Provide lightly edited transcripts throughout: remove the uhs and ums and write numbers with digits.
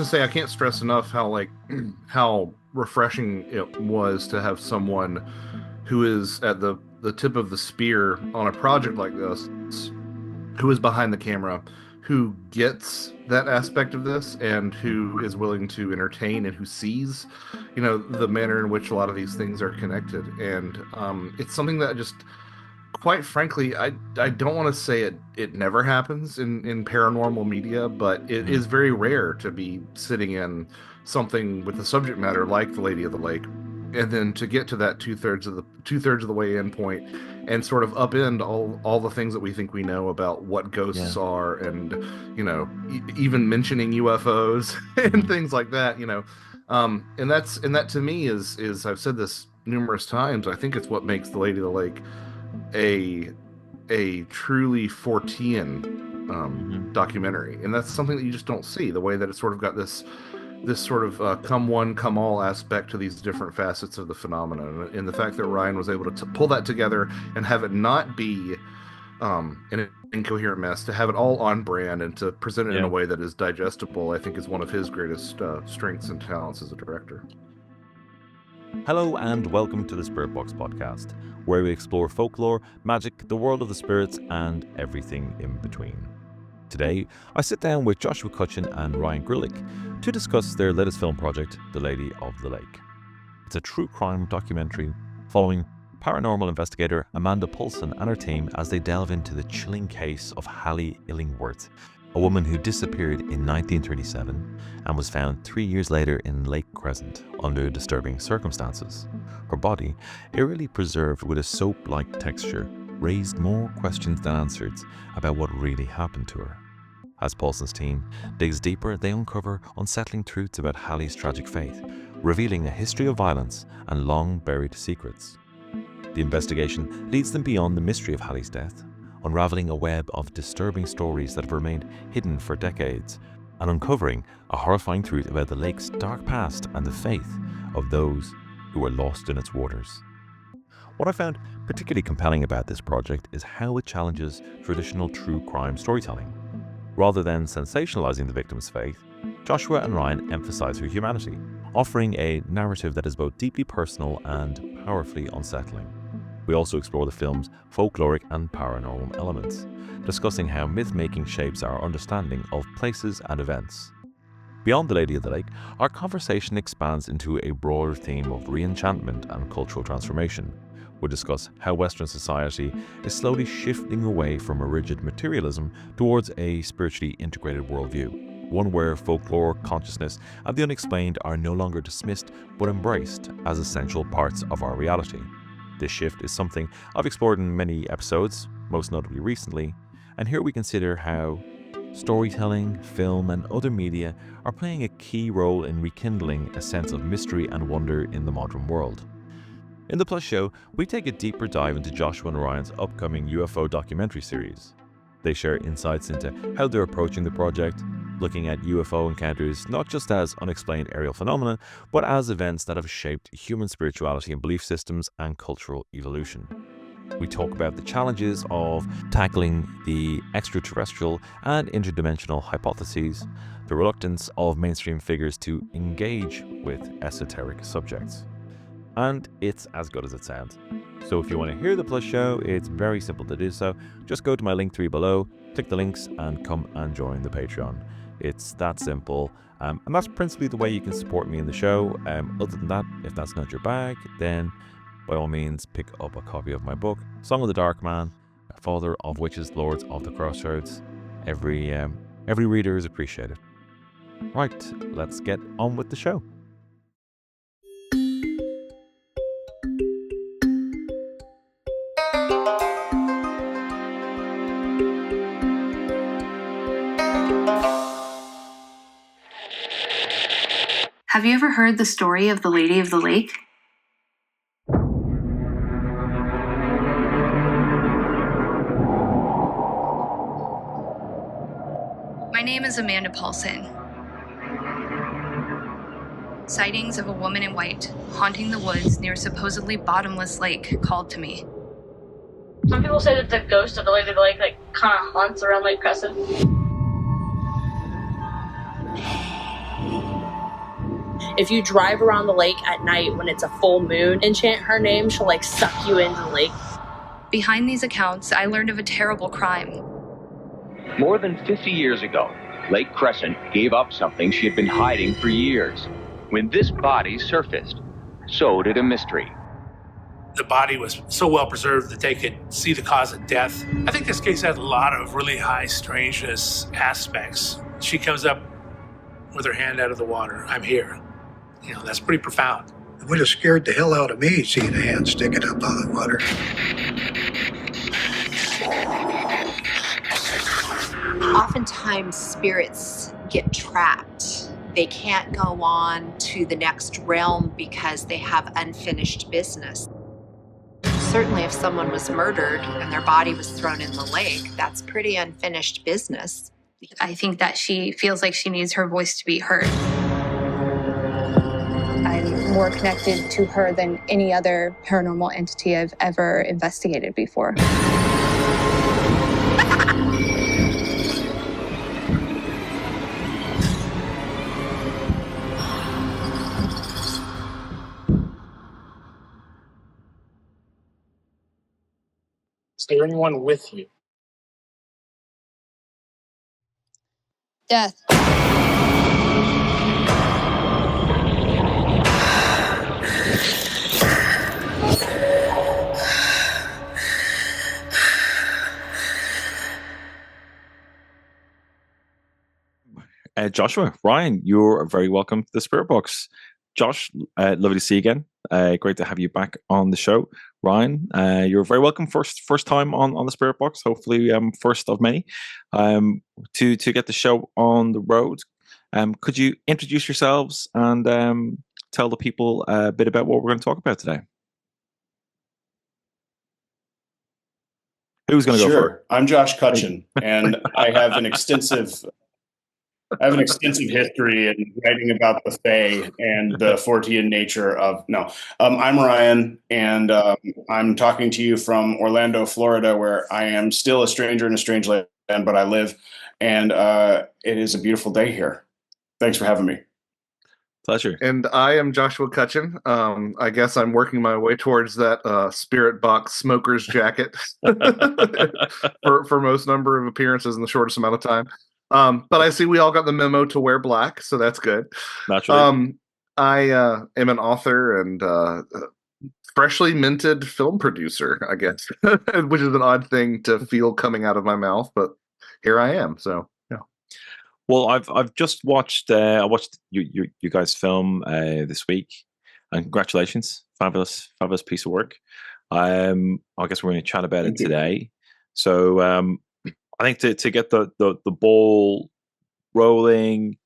say I can't stress enough how how refreshing it was to have someone who is at the tip of the spear on a project like this, who is behind the camera, who gets that aspect of this and who is willing to entertain and who sees, the manner in which a lot of these things are connected. And it's something that just, quite frankly, I don't want to say it never happens in paranormal media, but it is very rare to be sitting in something with a subject matter like the Lady of the Lake, and then to get to that two-thirds of the way in point and sort of upend all the things that we think we know about what ghosts are, and even mentioning UFOs and things like that. And that to me is I've said this numerous times. I think it's what makes the Lady of the Lake a truly Fortean documentary, and that's something that you just don't see. The way that it's sort of got this sort of come one, come all aspect to these different facets of the phenomenon, and the fact that Ryan was able to pull that together and have it not be an incoherent mess, to have it all on brand and to present it in a way that is digestible, I think is one of his greatest strengths and talents as a director. Hello and welcome to the Spirit Box podcast, where we explore folklore, magic, the world of the spirits, and everything in between. Today, I sit down with Joshua Cutchin and Ryan Grulich to discuss their latest film project, The Lady of the Lake. It's a true crime documentary following paranormal investigator Amanda Paulson and her team as they delve into the chilling case of Hallie Illingworth, a woman who disappeared in 1937 and was found 3 years later in Lake Crescent under disturbing circumstances. Her body, eerily preserved with a soap-like texture, raised more questions than answers about what really happened to her. As Paulson's team digs deeper, they uncover unsettling truths about Hallie's tragic fate, revealing a history of violence and long-buried secrets. The investigation leads them beyond the mystery of Hallie's death, unraveling a web of disturbing stories that have remained hidden for decades, and uncovering a horrifying truth about the lake's dark past and the faith of those who were lost in its waters. What I found particularly compelling about this project is how it challenges traditional true crime storytelling. Rather than sensationalizing the victim's faith, Joshua and Ryan emphasize her humanity, offering a narrative that is both deeply personal and powerfully unsettling. We also explore the film's folkloric and paranormal elements, discussing how myth-making shapes our understanding of places and events. Beyond The Lady of the Lake, our conversation expands into a broader theme of re-enchantment and cultural transformation. We'll discuss how Western society is slowly shifting away from a rigid materialism towards a spiritually integrated worldview, one where folklore, consciousness, and the unexplained are no longer dismissed but embraced as essential parts of our reality. This shift is something I've explored in many episodes, most notably recently, and here we consider how storytelling, film, and other media are playing a key role in rekindling a sense of mystery and wonder in the modern world. In the Plus show, we take a deeper dive into Joshua and Ryan's upcoming UFO documentary series. They share insights into how they're approaching the project, looking at UFO encounters not just as unexplained aerial phenomena, but as events that have shaped human spirituality and belief systems and cultural evolution. We talk about the challenges of tackling the extraterrestrial and interdimensional hypotheses, the reluctance of mainstream figures to engage with esoteric subjects. And it's as good as it sounds. So if you want to hear the Plus show, it's very simple to do so. Just go to my link tree below, click the links, and come and join the Patreon. It's that simple, and that's principally the way you can support me in the show. Other than that, if that's not your bag, then by all means pick up a copy of my book, Song of the Dark Man, Father of Witches, Lords of the Crossroads. Every reader is appreciated. Right, let's get on with the show. Have you ever heard the story of the Lady of the Lake? My name is Amanda Paulson. Sightings of a woman in white haunting the woods near a supposedly bottomless lake called to me. Some people say that the ghost of the Lady of the Lake kind of haunts around Lake Crescent. If you drive around the lake at night when it's a full moon and chant her name, she'll like suck you into the lake. Behind these accounts, I learned of a terrible crime. More than 50 years ago, Lake Crescent gave up something she had been hiding for years. When this body surfaced, so did a mystery. The body was so well preserved that they could see the cause of death. I think this case had a lot of really high strangeness aspects. She comes up with her hand out of the water. I'm here. You know, that's pretty profound. It would have scared the hell out of me seeing a hand sticking up out of the water. Oftentimes, spirits get trapped. They can't go on to the next realm because they have unfinished business. Certainly, if someone was murdered and their body was thrown in the lake, that's pretty unfinished business. I think that she feels like she needs her voice to be heard. I'm more connected to her than any other paranormal entity I've ever investigated before. Is there anyone with you? Death. Joshua, Ryan, you're very welcome to the Spirit Box. Josh, lovely to see you again. Great to have you back on the show. Ryan, you're very welcome. First time on the Spirit Box. Hopefully, first of many. To get the show on the road, could you introduce yourselves and tell the people a bit about what we're going to talk about today? Who's going to go first? I'm Josh Cutchin, and I have an extensive history in writing about the Fae and the Fortean nature of. I'm Ryan, and I'm talking to you from Orlando, Florida, where I am still a stranger in a strange land, but I live, and it is a beautiful day here. Thanks for having me. Pleasure. And I am Joshua Cutchin. I guess I'm working my way towards that Spirit Box smoker's jacket for most number of appearances in the shortest amount of time. But I see we all got the memo to wear black, so that's good. Naturally. I am an author and freshly minted film producer, I guess, which is an odd thing to feel coming out of my mouth, but here I am. So yeah. Well, I've just watched. I watched you guys film this week, and congratulations! Fabulous piece of work. I guess we're going to chat about it today. So I think to get the ball rolling,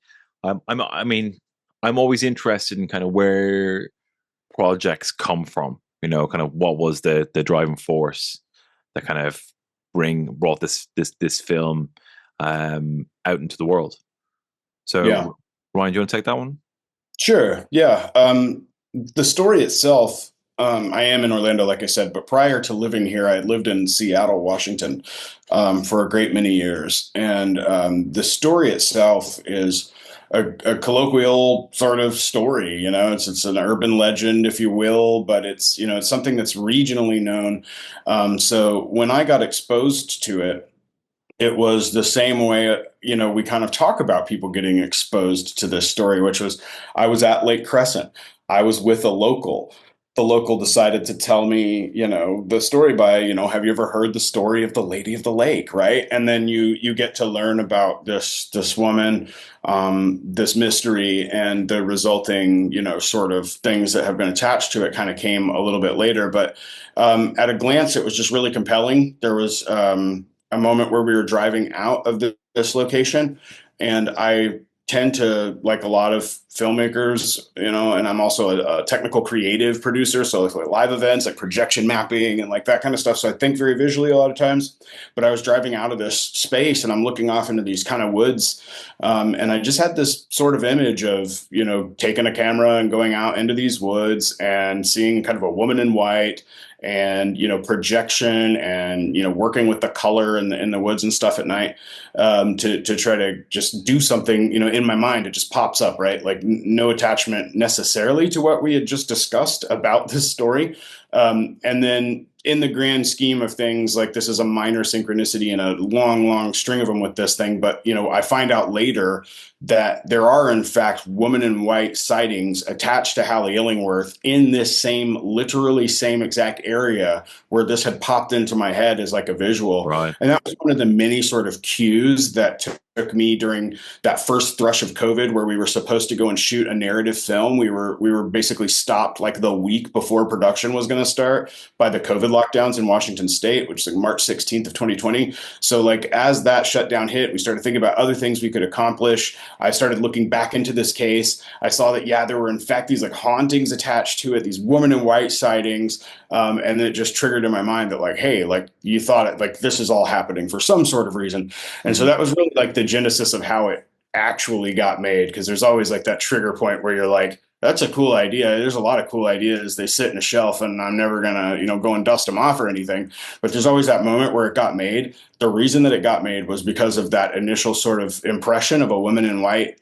I'm always interested in kind of where projects come from. You know, kind of what was the driving force that kind of brought this film out into the world. So, yeah. Ryan, do you want to take that one? Sure. Yeah. The story itself, I am in Orlando, like I said, but prior to living here, I had lived in Seattle, Washington, for a great many years. And the story itself is a colloquial sort of story. You know, it's an urban legend, if you will, but it's something that's regionally known. So when I got exposed to it, it was the same way, we kind of talk about people getting exposed to this story, which was I was at Lake Crescent. I was with a local. The local decided to tell me, the story by, have you ever heard the story of the Lady of the Lake, right? And then you get to learn about this woman, this mystery, and the resulting, sort of things that have been attached to it kind of came a little bit later. But at a glance, it was just really compelling. There was a moment where we were driving out of this location, and I tend to, like a lot of filmmakers, and I'm also a technical creative producer. So like live events, like projection mapping and like that kind of stuff. So I think very visually a lot of times, but I was driving out of this space and I'm looking off into these kind of woods. And I just had this sort of image of, taking a camera and going out into these woods and seeing kind of a woman in white and, projection and, working with the color in the woods and stuff at night, to try to just do something, in in my mind, it just pops up, right? Like no attachment necessarily to what we had just discussed about this story. And then in the grand scheme of things, like this is a minor synchronicity in a long, long string of them with this thing. But, I find out later that there are, in fact, woman in white sightings attached to Hallie Illingworth in this literally same exact area where this had popped into my head as like a visual. Right. And that was one of the many sort of cues that took me during that first thrush of COVID, where we were supposed to go and shoot a narrative film. We were basically stopped like the week before production was going to start by the COVID lockdowns in Washington State, which is like March 16th of 2020. So like as that shutdown hit, we started thinking about other things we could accomplish. I started looking back into this case. I saw that, there were in fact these like hauntings attached to it, these woman in white sightings. And it just triggered in my mind that like, hey, like you thought it, like this is all happening for some sort of reason. And so that was really like the genesis of how it actually got made. Because there's always like that trigger point where you're like, that's a cool idea. There's a lot of cool ideas. They sit in a shelf and I'm never going to, go and dust them off or anything. But there's always that moment where it got made. The reason that it got made was because of that initial sort of impression of a woman in white,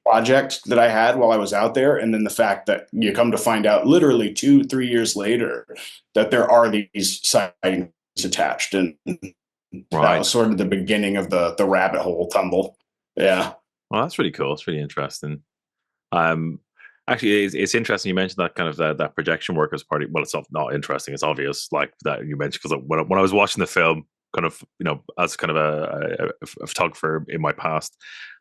project that I had while I was out there. And then the fact that you come to find out literally 2-3 years later that there are these sightings attached. And that was sort of the beginning of the rabbit hole tumble. Yeah. Well, that's really cool. It's really interesting. Actually, it's interesting you mentioned that kind of that projection work as part of, well, it's not interesting. It's obvious, like that you mentioned, because when I was watching the film, kind of, as kind of a photographer in my past,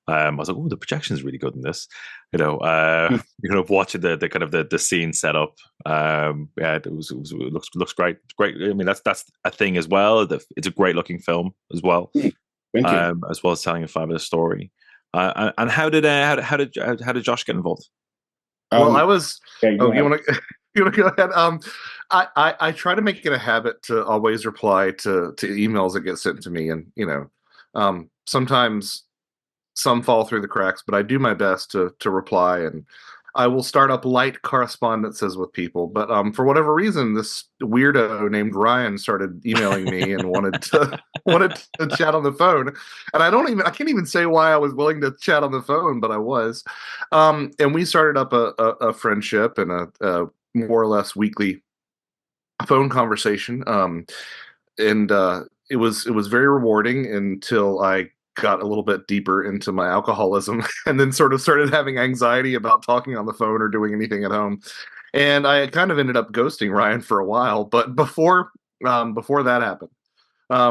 I was like, oh, the projection is really good in this. You're kind of watching the kind of the scene set up. It looks great. It's great. I mean, that's a thing as well. It's a great looking film as well. Thank you. As well as telling a fabulous story. And how did Josh get involved? Well, I was. Yeah, you want to go ahead? I try to make it a habit to always reply to emails that get sent to me, and sometimes some fall through the cracks, but I do my best to reply, and I will start up light correspondences with people. But for whatever reason, this weirdo named Ryan started emailing me and wanted to chat on the phone. And I can't even say why I was willing to chat on the phone, but I was. And we started up a friendship and a more or less weekly phone conversation. And it was very rewarding until I got a little bit deeper into my alcoholism and then sort of started having anxiety about talking on the phone or doing anything at home. And I kind of ended up ghosting Ryan for a while. But before that happened,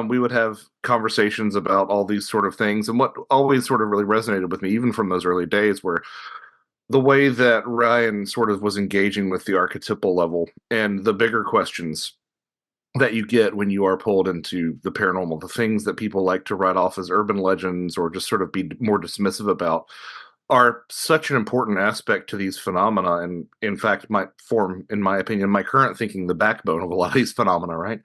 we would have conversations about all these sort of things. And what always sort of really resonated with me, even from those early days, were the way that Ryan sort of was engaging with the archetypal level and the bigger questions that you get when you are pulled into the paranormal, the things that people like to write off as urban legends or just sort of be more dismissive about, are such an important aspect to these phenomena, and in fact might form, in my opinion, my current thinking, the backbone of a lot of these phenomena, right?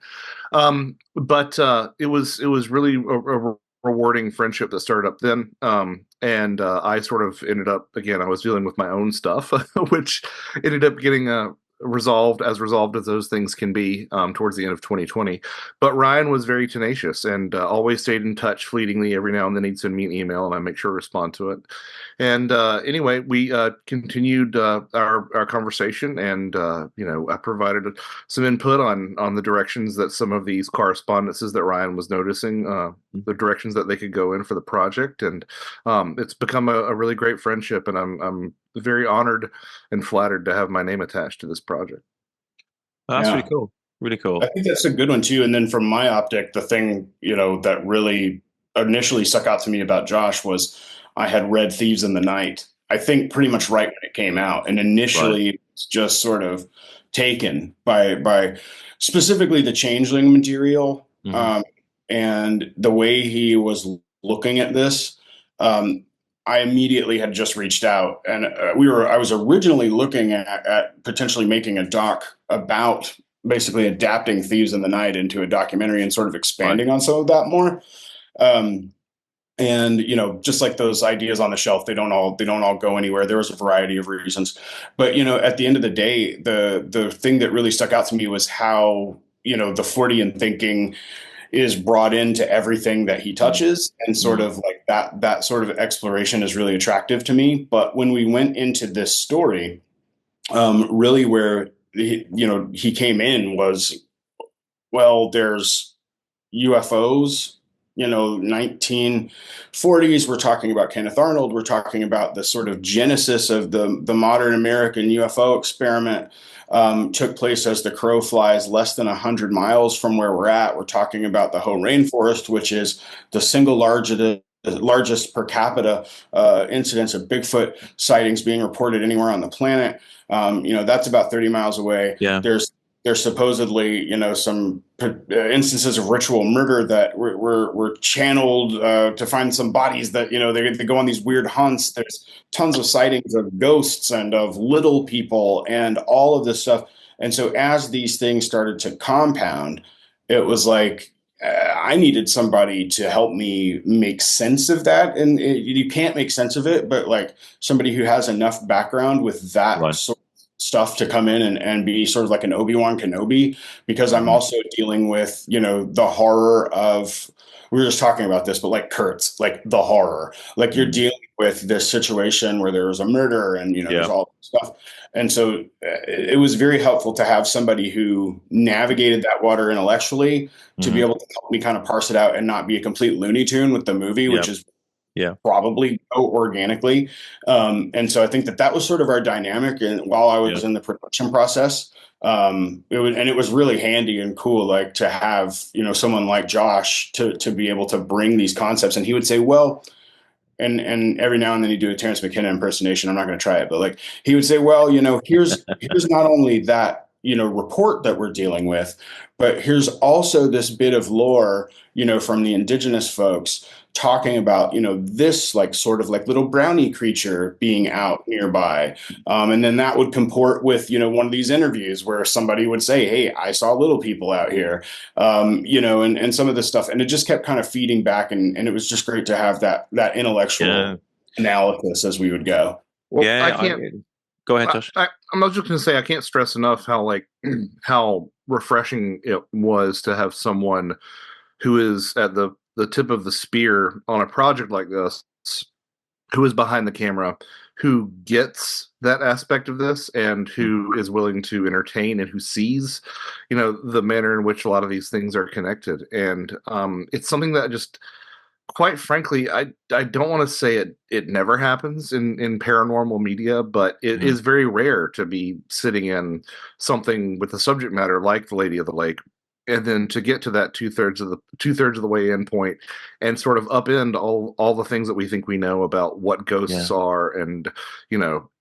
But it was really a rewarding friendship that started up then. And I sort of ended up, again, I was dealing with my own stuff, which ended up getting resolved as those things can be towards the end of 2020. But Ryan was very tenacious and always stayed in touch fleetingly. Every now and then he'd send me an email and I make sure to respond to it. And anyway, we continued our conversation, and I provided some input on the directions that some of these correspondences that Ryan was noticing, the directions that they could go in for the project. And it's become a really great friendship, and I'm very honored and flattered to have my name attached to this project. That's really cool. Really cool. I think that's a good one too. And then from my optic, the thing, that really initially stuck out to me about Josh was I had read Thieves in the Night, I think pretty much right when it came out. And initially it was just sort of taken by specifically the Changeling material. And the way he was looking at this, I immediately had just reached out, and I was originally looking at potentially making a doc about basically adapting Thieves in the Night into a documentary and sort of expanding on some of that more. And just like those ideas on the shelf, they don't all go anywhere. There was a variety of reasons, but at the end of the day, the thing that really stuck out to me was how the Fortean thinking is brought into everything that he touches, and sort of like that sort of exploration is really attractive to me. But when we went into this story, really where he came in was, well, there's UFOs. 1940s. We're talking about Kenneth Arnold. We're talking about the sort of genesis of the modern American UFO experiment. Took place as the crow flies less than 100 miles from where we're at. We're talking about the Hoh Rainforest, which is the single largest per capita incidence of Bigfoot sightings being reported anywhere on the planet. That's about 30 miles away. Yeah. There's supposedly, some instances of ritual murder that were channeled to find some bodies that, they go on these weird hunts. There's tons of sightings of ghosts and of little people and all of this stuff. And so as these things started to compound, it was like, I needed somebody to help me make sense of that. And you can't make sense of it, but like somebody who has enough background with that sort of stuff to come in and be sort of like an Obi-Wan Kenobi, because I'm also dealing with, the horror of, we were just talking about this, but like Kurtz, like the horror, like you're dealing with this situation where there was a murder and, there's all this stuff. And so it was very helpful to have somebody who navigated that water intellectually to be able to help me kind of parse it out and not be a complete Looney Tune with the movie, which is probably go organically. And so I think that was sort of our dynamic. And while I was in the production process, it was really handy and cool, like to have, someone like Josh to be able to bring these concepts. And he would say, well, and every now and then he'd do a Terrence McKenna impersonation. I'm not going to try it, but like he would say, well, here's not only that, report that we're dealing with, but here's also this bit of lore, from the indigenous folks talking about, this like sort of like little brownie creature being out nearby. And then that would comport with, one of these interviews where somebody would say, hey, I saw little people out here, and some of this stuff. And it just kept kind of feeding back. And it was just great to have that intellectual analysis as we would go. Well, I can't. Go ahead, Josh. I'm just going to say I can't stress enough how how refreshing it was to have someone who is at the tip of the spear on a project like this, who is behind the camera, who gets that aspect of this and who is willing to entertain and who sees, the manner in which a lot of these things are connected. And it's something that just, quite frankly, I don't want to say it never happens in paranormal media, but it is very rare to be sitting in something with a subject matter like the Lady of the Lake, and then to get to that two-thirds of the way in point and sort of upend all the things that we think we know about what ghosts are, and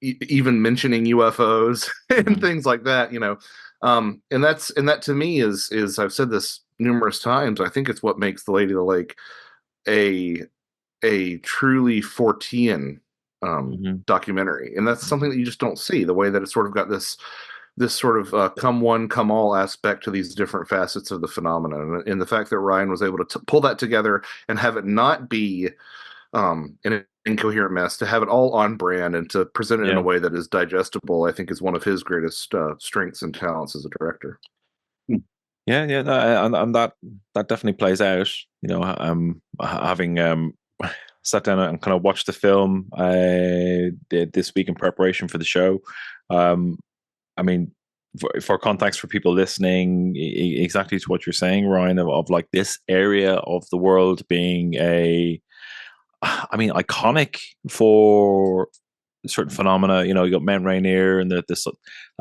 even mentioning UFOs and things like that, and that to me is I've said this numerous times, I think it's what makes the Lady of the Lake a truly Fortean documentary. And that's something that you just don't see, the way that it's sort of got this sort of come one, come all aspect to these different facets of the phenomenon. And the fact that Ryan was able to pull that together and have it not be an incoherent mess, to have it all on brand and to present it in a way that is digestible, I think is one of his greatest strengths and talents as a director. Yeah, and that definitely plays out. Having sat down and kind of watched the film this week in preparation for the show. I mean, for context for people listening, exactly to what you're saying, Ryan, of like this area of the world being iconic for certain phenomena. You got Mount Rainier and I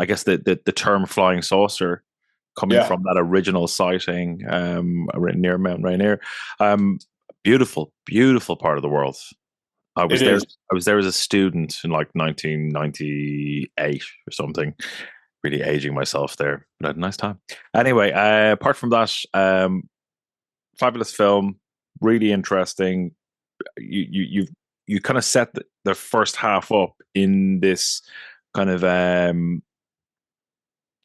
guess the term flying saucer coming from that original sighting near Mount Rainier. Beautiful part of the world. I was there as a student in like 1998 or something. Really aging myself there, but I had a nice time. Anyway, apart from that, fabulous film, really interesting. You kind of set the first half up in this kind of the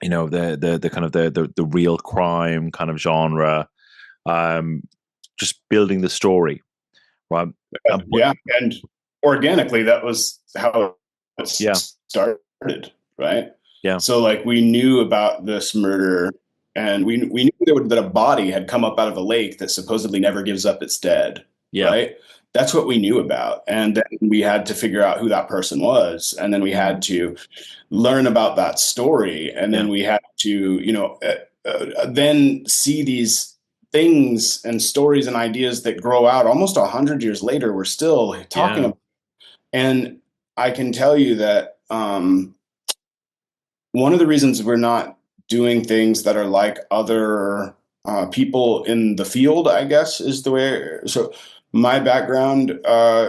kind of the real crime kind of genre, just building the story, right? And organically, that was how it started, right? Yeah. So like we knew about this murder, and we knew that a body had come up out of a lake that supposedly never gives up its dead. Yeah. Right. That's what we knew about. And then we had to figure out who that person was. And then we had to learn about that story. And then we had to, then see these things and stories and ideas that grow out almost 100 years later. We're still talking about. And I can tell you that one of the reasons we're not doing things that are like other people in the field, I guess, is the way. So my background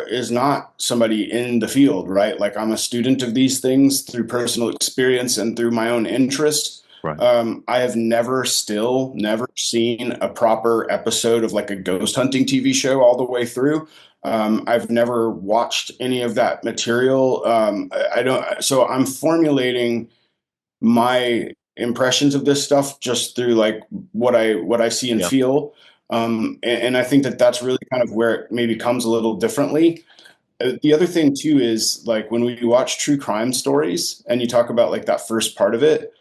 is not somebody in the field, right? Like I'm a student of these things through personal experience and through my own interest. Right. I have never seen a proper episode of like a ghost hunting TV show all the way through. I've never watched any of that material. I don't. So I'm formulating my impressions of this stuff just through like what I see and feel. And I think that that's really kind of where it maybe comes a little differently. The other thing too is like when we watch true crime stories and you talk about like that first part of it,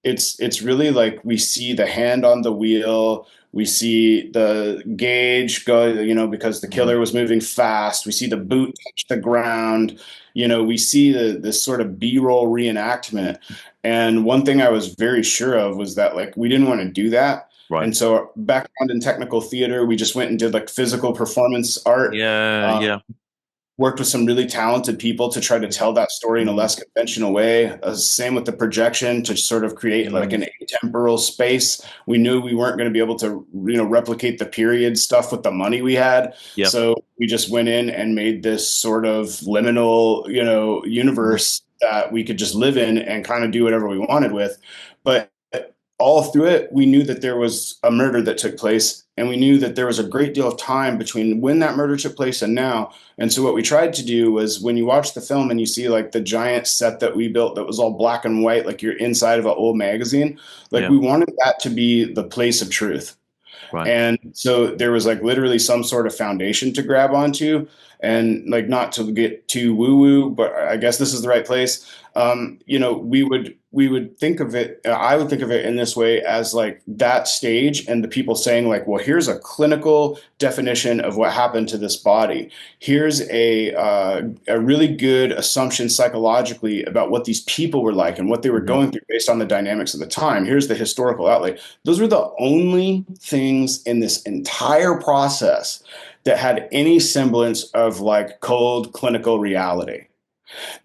it's really like we see the hand on the wheel, we see the gauge go, because the killer was moving fast. We see the boot touch the ground. We see this sort of B-roll reenactment. And one thing I was very sure of was that like we didn't want to do that. Right. And so background in technical theater, we just went and did like physical performance art. Worked with some really talented people to try to tell that story in a less conventional way. Same with the projection to sort of create like an atemporal space. We knew we weren't going to be able to, replicate the period stuff with the money we had. So we just went in and made this sort of liminal, universe that we could just live in and kind of do whatever we wanted with. But all through it, we knew that there was a murder that took place, and we knew that there was a great deal of time between when that murder took place and now. And so what we tried to do was when you watch the film and you see like the giant set that we built that was all black and white, like you're inside of an old magazine, like we wanted that to be the place of truth. Right. And so there was like literally some sort of foundation to grab onto, and like not to get too woo woo, but I guess this is the right place. We would think of it, I would think of it in this way as like that stage and the people saying like, well, here's a clinical definition of what happened to this body. Here's a really good assumption psychologically about what these people were like and what they were going through based on the dynamics of the time. Here's the historical outlay. Those were the only things in this entire process that had any semblance of like cold clinical reality.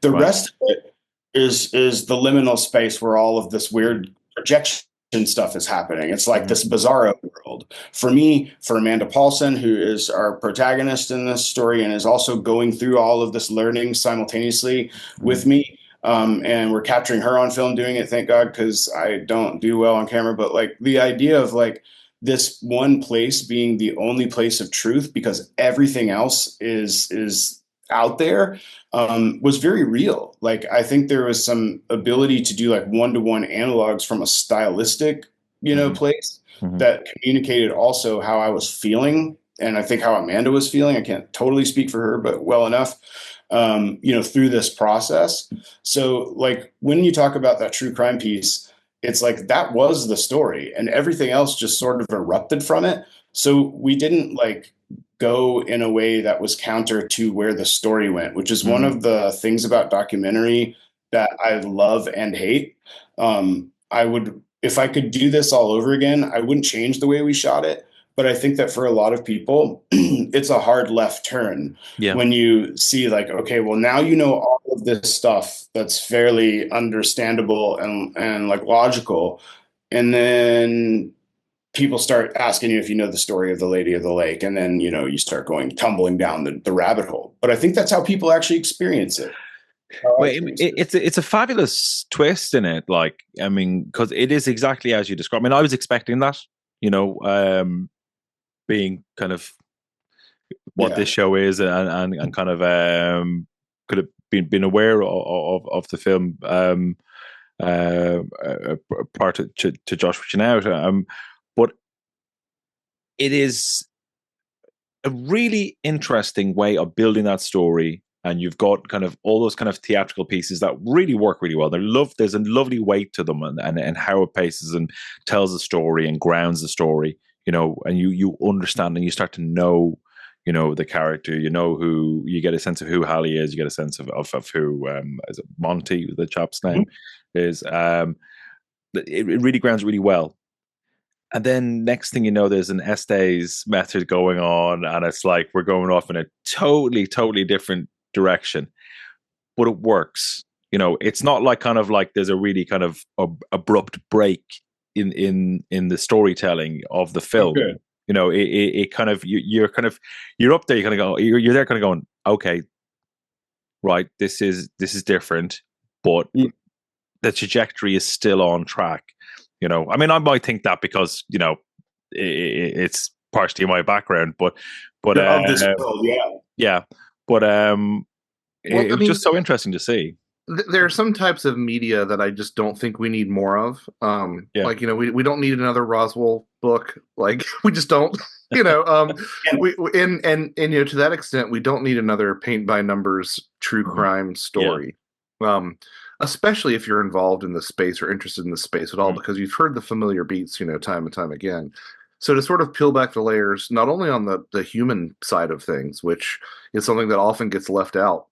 The rest of it is the liminal space where all of this weird projection stuff is happening. It's like this bizarro world. For me, for Amanda Paulson, who is our protagonist in this story and is also going through all of this learning simultaneously with me, and we're capturing her on film doing it, thank God, because I don't do well on camera. But like the idea of like this one place being the only place of truth because everything else is out there was very real. Like I think there was some ability to do like one-to-one analogs from a stylistic, place that communicated also how I was feeling, and I think how Amanda was feeling. I can't totally speak for her, but well enough, through this process. So like when you talk about that true crime piece, it's like that was the story, and everything else just sort of erupted from it. So we didn't like go in a way that was counter to where the story went, which is one of the things about documentary that I love and hate. If I could do this all over again, I wouldn't change the way we shot it. But I think that for a lot of people, it's a hard left turn when you see like, okay, well, now you know all of this stuff that's fairly understandable and like logical. And then people start asking you if you know the story of the Lady of the Lake, and then, you start tumbling down the rabbit hole. But I think that's how people actually experience it. Well, it's a fabulous twist in it. Like, I mean, because it is exactly as you described. I mean, I was expecting that, being kind of what this show is, and kind of could have been aware of the film prior to Josh reaching out. But it is a really interesting way of building that story and you've got kind of all those kind of theatrical pieces that really work really well. There's a lovely weight to them, and how it paces and tells the story and grounds the story, and you understand and you start to know, the character, who you get a sense of who Hallie is, you get a sense of who is it Monty, the chap's name, is. It really grounds really well. And then next thing you know, there's an Estes method going on, and it's like we're going off in a totally, totally different direction, but it works. It's not like kind of like there's a really kind of abrupt break in the storytelling of the film. Okay. It kind of you're up there. You're there, kind of going, okay, right, this is different, but the trajectory is still on track. I mean, I might think that because it's partially my background, but of this world, yeah. But it was just so interesting to see. There are some types of media that I just don't think we need more of. Like, we don't need another Roswell book. Like, we just don't. To that extent, we don't need another paint by numbers true crime story. Especially if you're involved in the space or interested in the space at all, because you've heard the familiar beats, time and time again. So to sort of peel back the layers, not only on the human side of things, which is something that often gets left out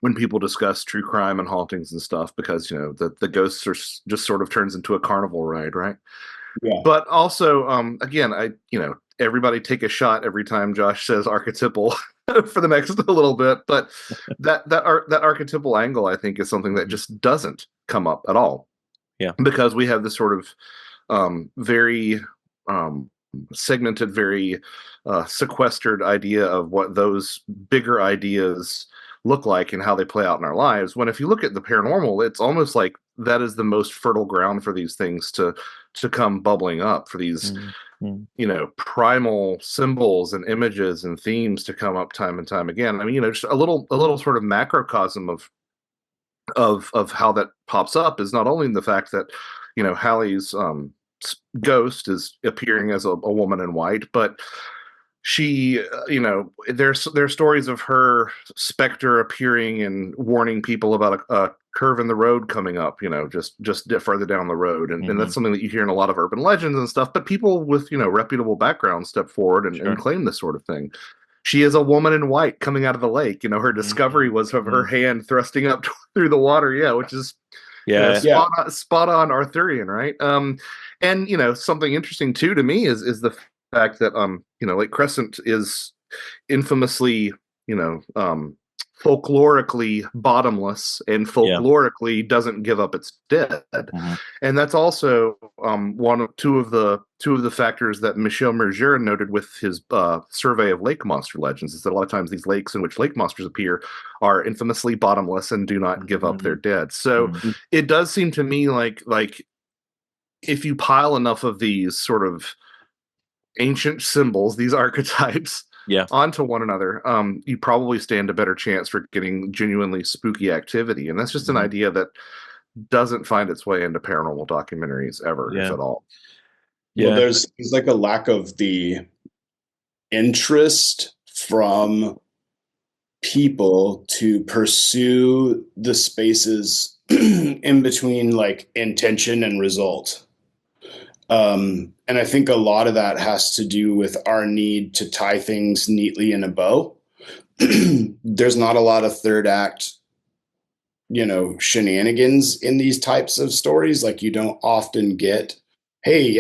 when people discuss true crime and hauntings and stuff, because, the ghosts are just sort of turns into a carnival ride, right? Yeah. But also, again, everybody take a shot every time Josh says archetypal for the next little bit, but that archetypal angle, I think, is something that just doesn't come up at all. Yeah, because we have this sort of very segmented, very sequestered idea of what those bigger ideas look like and how they play out in our lives. When if you look at the paranormal, it's almost like that is the most fertile ground for these things to come bubbling up, for these primal symbols and images and themes to come up time and time again. I mean, just a little sort of macrocosm of how that pops up is not only the fact that Hallie's ghost is appearing as a woman in white, but she, there's stories of her specter appearing and warning people about a curve in the road coming up, just further down the road. And that's something that you hear in a lot of urban legends and stuff, but people with, reputable backgrounds step forward and claim this sort of thing. She is a woman in white coming out of the lake. Her discovery was of her hand thrusting up through the water. Yeah. Which is spot on Arthurian. Right. And, something interesting too, to me is the fact that, Lake Crescent is infamously, folklorically bottomless and folklorically doesn't give up its dead. And that's also two of the factors that Michel Mergier noted with his survey of lake monster legends, is that a lot of times these lakes in which lake monsters appear are infamously bottomless and do not give up their dead. So it does seem to me like if you pile enough of these sort of ancient symbols, these archetypes, onto one another, you probably stand a better chance for getting genuinely spooky activity. And that's just an idea that doesn't find its way into paranormal documentaries ever, if at all. Well, there's like a lack of the interest from people to pursue the spaces in between like intention and result. And I think a lot of that has to do with our need to tie things neatly in a bow. There's not a lot of third act, shenanigans in these types of stories. Like you don't often get, hey,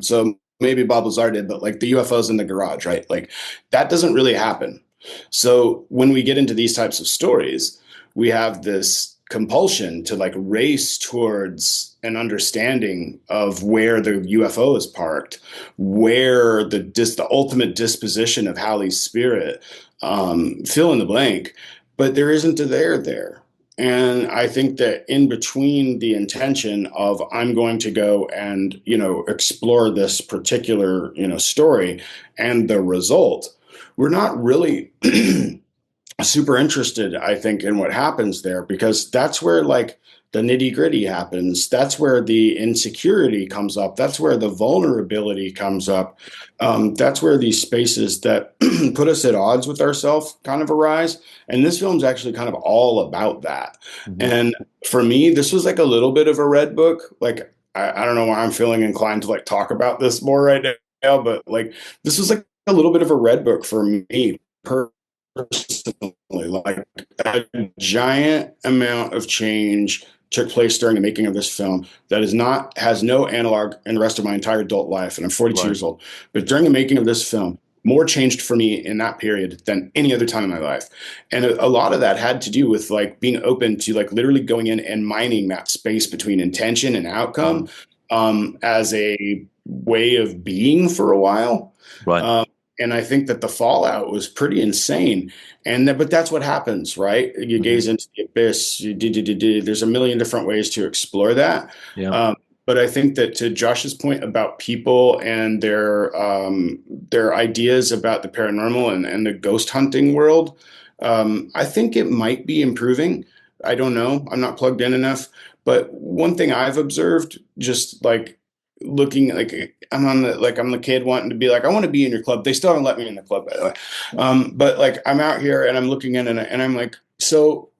so maybe Bob Lazar did, but like the UFOs in the garage, right? Like that doesn't really happen. So when we get into these types of stories, we have this compulsion to like race towards an understanding of where the UFO is parked, where the ultimate disposition of Hallie's spirit, fill in the blank, but there isn't a there. And I think that in between the intention of I'm going to go and, explore this particular, story and the result, we're not really super interested, I think, in what happens there, because that's where like the nitty-gritty happens. That's where the insecurity comes up. That's where the vulnerability comes up. That's where these spaces that put us at odds with ourselves kind of arise. And this film's actually kind of all about that. And for me, this was like a little bit of a red book. Like, I don't know why I'm feeling inclined to like talk about this more right now, but like this was like a little bit of a red book for me personally. Like a giant amount of change took place during the making of this film that has no analog in the rest of my entire adult life, and I'm 42 years old. But during the making of this film, more changed for me in that period than any other time in my life. And a lot of that had to do with like being open to like literally going in and mining that space between intention and outcome as a way of being for a while. Right. And I think that the fallout was pretty insane. But that's what happens, right? You gaze into the abyss. There's a million different ways to explore that. Yeah. But I think that to Josh's point about people and their ideas about the paranormal and the ghost hunting world, I think it might be improving. I don't know. I'm not plugged in enough. But one thing I've observed, just like looking, like I'm the kid wanting to be like, I want to be in your club. They still haven't let me in the club, by the way. But like I'm out here and I'm looking in and I'm like, so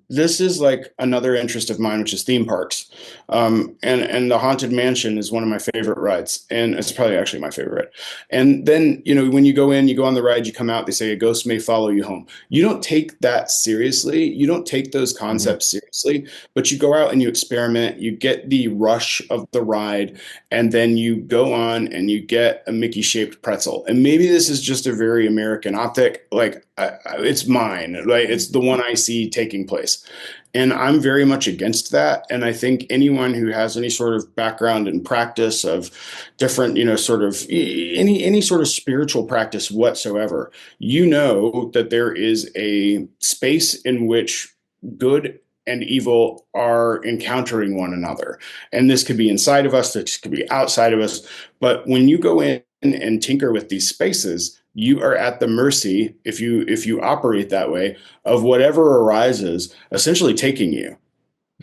this is like another interest of mine, which is theme parks. And the Haunted Mansion is one of my favorite rides. And it's probably actually my favorite. And then, when you go in, you go on the ride, you come out, they say a ghost may follow you home. You don't take that seriously. You don't take those concepts seriously, but you go out and you experiment, you get the rush of the ride, and then you go on and you get a Mickey shaped pretzel. And maybe this is just a very American optic. Like it's mine, right? It's the one I see taking place. And I'm very much against that. And I think anyone who has any sort of background in practice of different, sort of any sort of spiritual practice whatsoever, that there is a space in which good and evil are encountering one another. And this could be inside of us, this could be outside of us. But when you go in and tinker with these spaces, you are at the mercy, if you operate that way, of whatever arises, essentially taking you.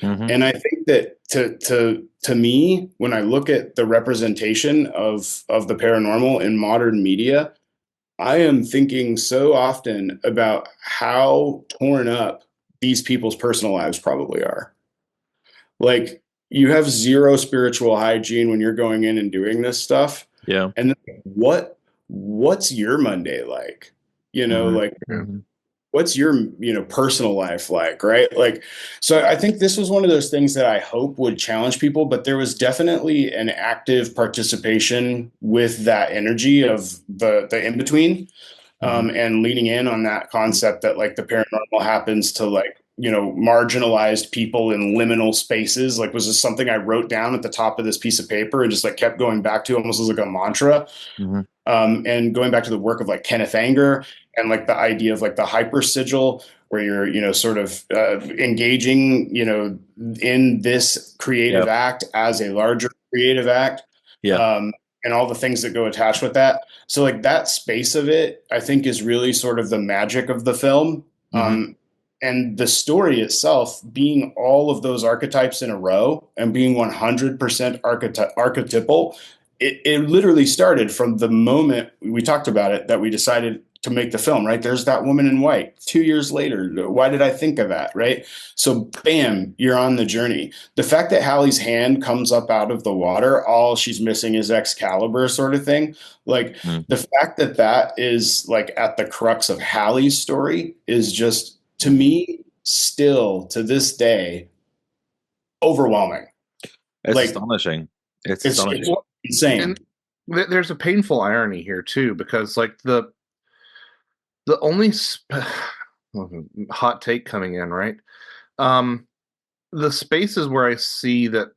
And I think that to me, when I look at the representation of the paranormal in modern media, I am thinking so often about how torn up these people's personal lives probably are. Like, you have zero spiritual hygiene when you're going in and doing this stuff. Yeah. And then what's your Monday like? What's your, personal life like, right? Like, so I think this was one of those things that I hope would challenge people, but there was definitely an active participation with that energy of the in-between, and leaning in on that concept that like the paranormal happens to like, marginalized people in liminal spaces. Like, was this something I wrote down at the top of this piece of paper and just like kept going back to almost as like a mantra? And going back to the work of like Kenneth Anger and like the idea of like the hyper sigil, where you're, sort of engaging, in this creative act as a larger creative act. And all the things that go attached with that. So like that space of it, I think, is really sort of the magic of the film. And the story itself being all of those archetypes in a row and being 100% archetypal, it literally started from the moment we talked about it, that we decided to make the film, right? There's that woman in white 2 years later. Why did I think of that? Right. So bam, you're on the journey. The fact that Hallie's hand comes up out of the water, all she's missing is Excalibur sort of thing. Like the fact that that is like at the crux of Hallie's story is just, to me, still to this day, overwhelming. It's like, astonishing. It's astonishing. It's insane. And there's a painful irony here too, because like the only hot take coming in, right? The spaces where I see that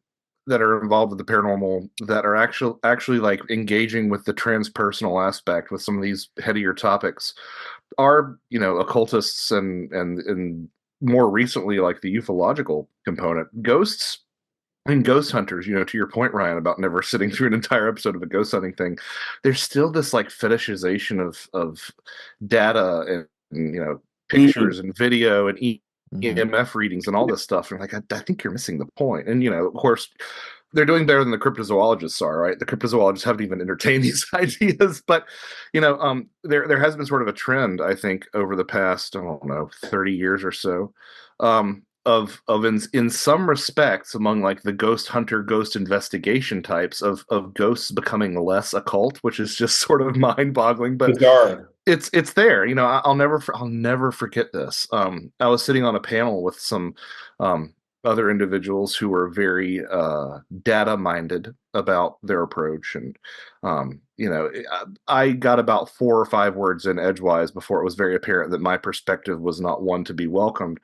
are involved with the paranormal, that are actually like engaging with the transpersonal aspect with some of these headier topics, are occultists and more recently like the ufological component, ghosts and ghost hunters. To your point, Ryan, about never sitting through an entire episode of a ghost hunting thing, there's still this like fetishization of data and pictures and video and EMF readings and all this stuff. And like, I think you're missing the point. And, of course, they're doing better than the cryptozoologists are, right? The cryptozoologists haven't even entertained these ideas. But, there has been sort of a trend, I think, over the past, I don't know, 30 years or so, of in some respects among like the ghost hunter, ghost investigation types of ghosts becoming less occult, which is just sort of mind boggling. But bizarre. It's there. I'll never forget this. I was sitting on a panel with some other individuals who were very data minded about their approach, and I got about 4 or 5 words in edgewise before it was very apparent that my perspective was not one to be welcomed.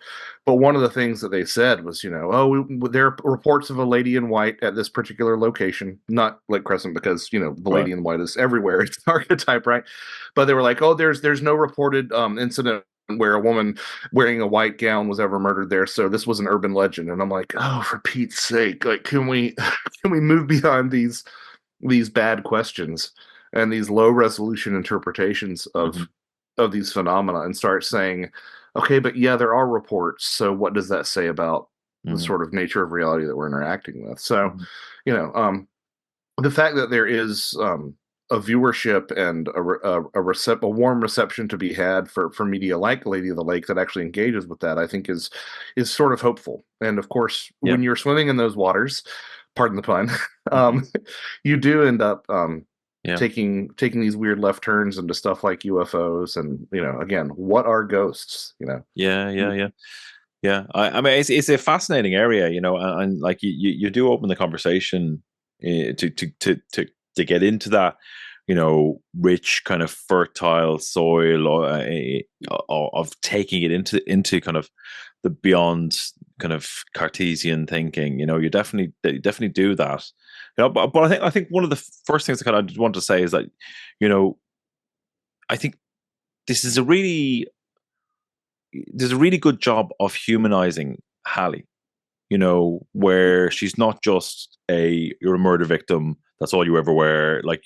But one of the things that they said was, there are reports of a lady in white at this particular location, not Lake Crescent, because the lady in white is everywhere. It's an archetype, right? But they were like, oh, there's no reported incident where a woman wearing a white gown was ever murdered there, so this was an urban legend. And I'm like, oh, for Pete's sake, like, can we move beyond these bad questions and these low resolution interpretations of these phenomena and start saying, okay, but yeah, there are reports, so what does that say about the sort of nature of reality that we're interacting with? So the fact that there is a viewership and a warm reception to be had for media like Lady of the Lake that actually engages with that, I think is sort of hopeful. And of course, when you're swimming in those waters, pardon the pun, you do end up taking these weird left turns into stuff like UFOs, and again, what are ghosts? Yeah. I mean, it's a fascinating area, and like you do open the conversation to get into that, rich kind of fertile soil of taking it into kind of the beyond kind of Cartesian thinking. You definitely do that. But I think one of the first things I kind of want to say is that, I think there's a really good job of humanizing Hallie, where she's not just you're a murder victim, that's all you ever wear. Like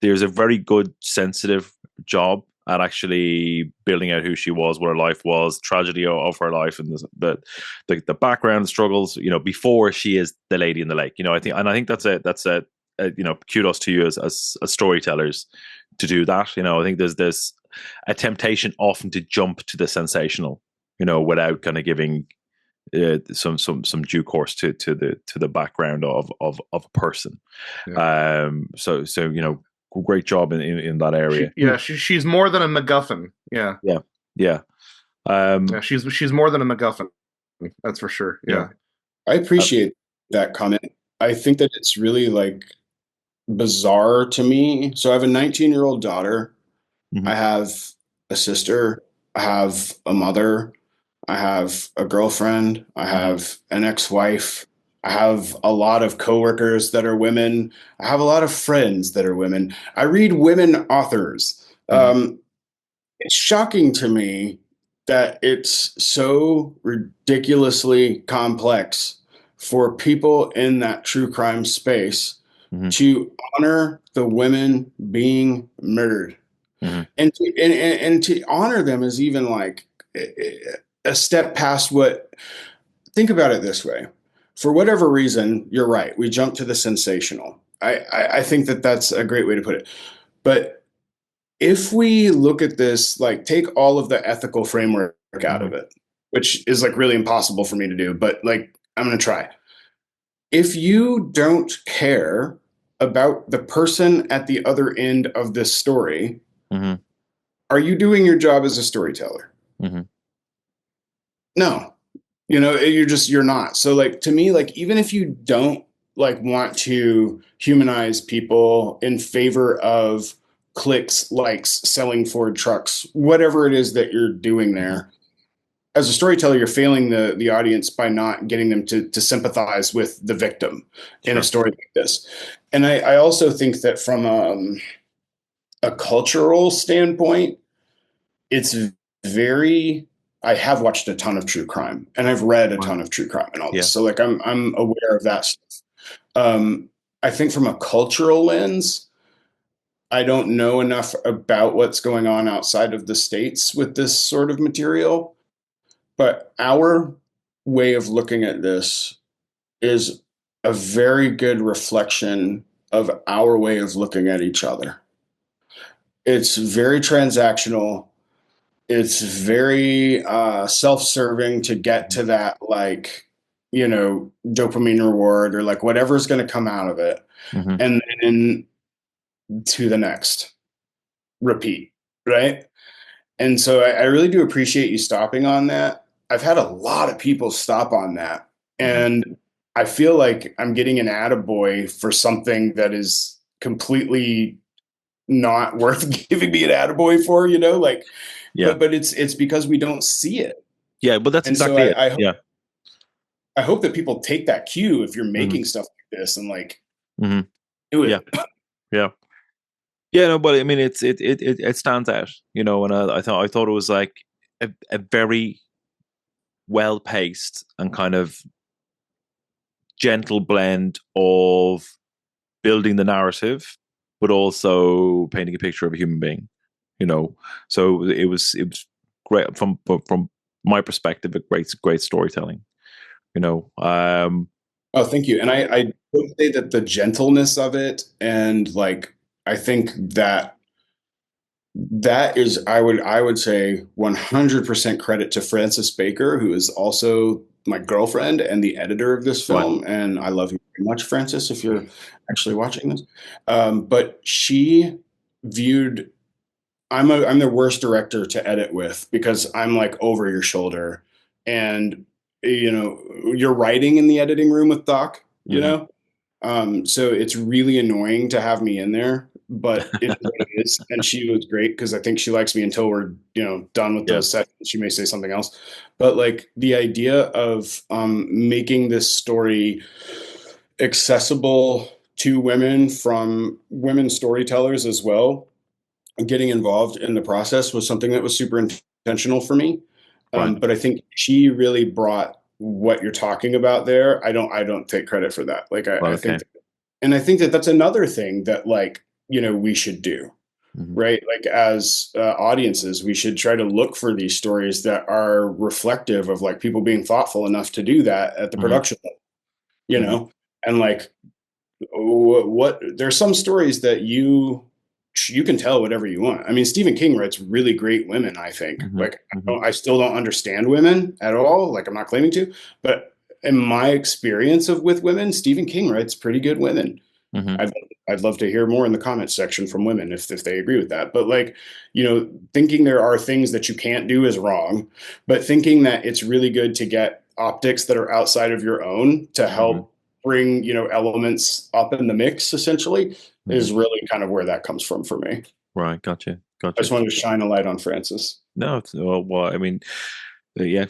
there's a very good sensitive job at actually building out who she was, what her life was, tragedy of her life, and the background struggles, before she is the lady in the lake. I think that's a kudos to you as storytellers to do that. I think there's a temptation often to jump to the sensational, without kind of giving some due course to the background of a person. So great job in that area. She's more than a MacGuffin. She's more than a MacGuffin, that's for sure. I appreciate that comment. I think that it's really like bizarre to me. So I have a 19-year-old daughter. I have a sister. I have a mother. I have a girlfriend. I have an ex-wife. I have a lot of coworkers that are women. I have a lot of friends that are women. I read women authors. It's shocking to me that it's so ridiculously complex for people in that true crime space to honor the women being murdered. And to honor them is even like a step past what. Think about it this way. For whatever reason, you're right. We jump to the sensational. I think that that's a great way to put it. But if we look at this, like, take all of the ethical framework out of it, which is like really impossible for me to do, but like, I'm going to try. If you don't care about the person at the other end of this story, are you doing your job as a storyteller? No. You're not. So like, to me, like, even if you don't like want to humanize people in favor of clicks, likes, selling Ford trucks, whatever it is that you're doing there, as a storyteller, you're failing the audience by not getting them to sympathize with the victim in a story like this. And I also think that from a cultural standpoint, it's I have watched a ton of true crime, and I've read a ton of true crime and all this. So like, I'm aware of that stuff. I think from a cultural lens, I don't know enough about what's going on outside of the States with this sort of material. but our way of looking at this is a very good reflection of our way of looking at each other. It's very transactional. It's very self-serving to get to that, like, dopamine reward or like whatever's going to come out of it. Mm-hmm. And then to the next, repeat, right? And so I really do appreciate you stopping on that. I've had a lot of people stop on that. And I feel like I'm getting an attaboy for something that is completely not worth giving me an attaboy for, like, Yeah. but it's because we don't see it. Yeah, but that's And exactly so it. I hope that people take that cue if you're making stuff like this and like do it. Yeah, no, but I mean, it stands out, and I thought it was like a very well paced and kind of gentle blend of building the narrative, but also painting a picture of a human being, So it was great from my perspective, a great storytelling, Oh, thank you. And I would say that the gentleness of it, and like, I think that is, I would say 100% credit to Frances Baker, who is also my girlfriend and the editor of this film. Right. And I love you very much, Frances, if you're actually watching this. But she viewed, I'm the worst director to edit with because I'm like over your shoulder, and you're writing in the editing room with Doc, so it's really annoying to have me in there, but it is what it is. And she was great because I think she likes me until we're done with those sessions. She may say something else, but like the idea of making this story accessible to women from women storytellers as well, getting involved in the process was something that was super intentional for me. Right. But I think she really brought what you're talking about there. I don't take credit for that. Like I think, and I think that that's another thing that like, we should do, right? Like as audiences, we should try to look for these stories that are reflective of like people being thoughtful enough to do that at the production level, and like what there's some stories that you can tell whatever you want. I mean, Stephen King writes really great women, I think. Like, I still don't understand women at all. Like, I'm not claiming to, but in my experience with women, Stephen King writes pretty good women. I'd love to hear more in the comments section from women if they agree with that. But like, thinking there are things that you can't do is wrong, but thinking that it's really good to get optics that are outside of your own to help bring, elements up in the mix essentially is really kind of where that comes from for me. Right. Gotcha. I just wanted to shine a light on Frances. No, well, I mean, yeah,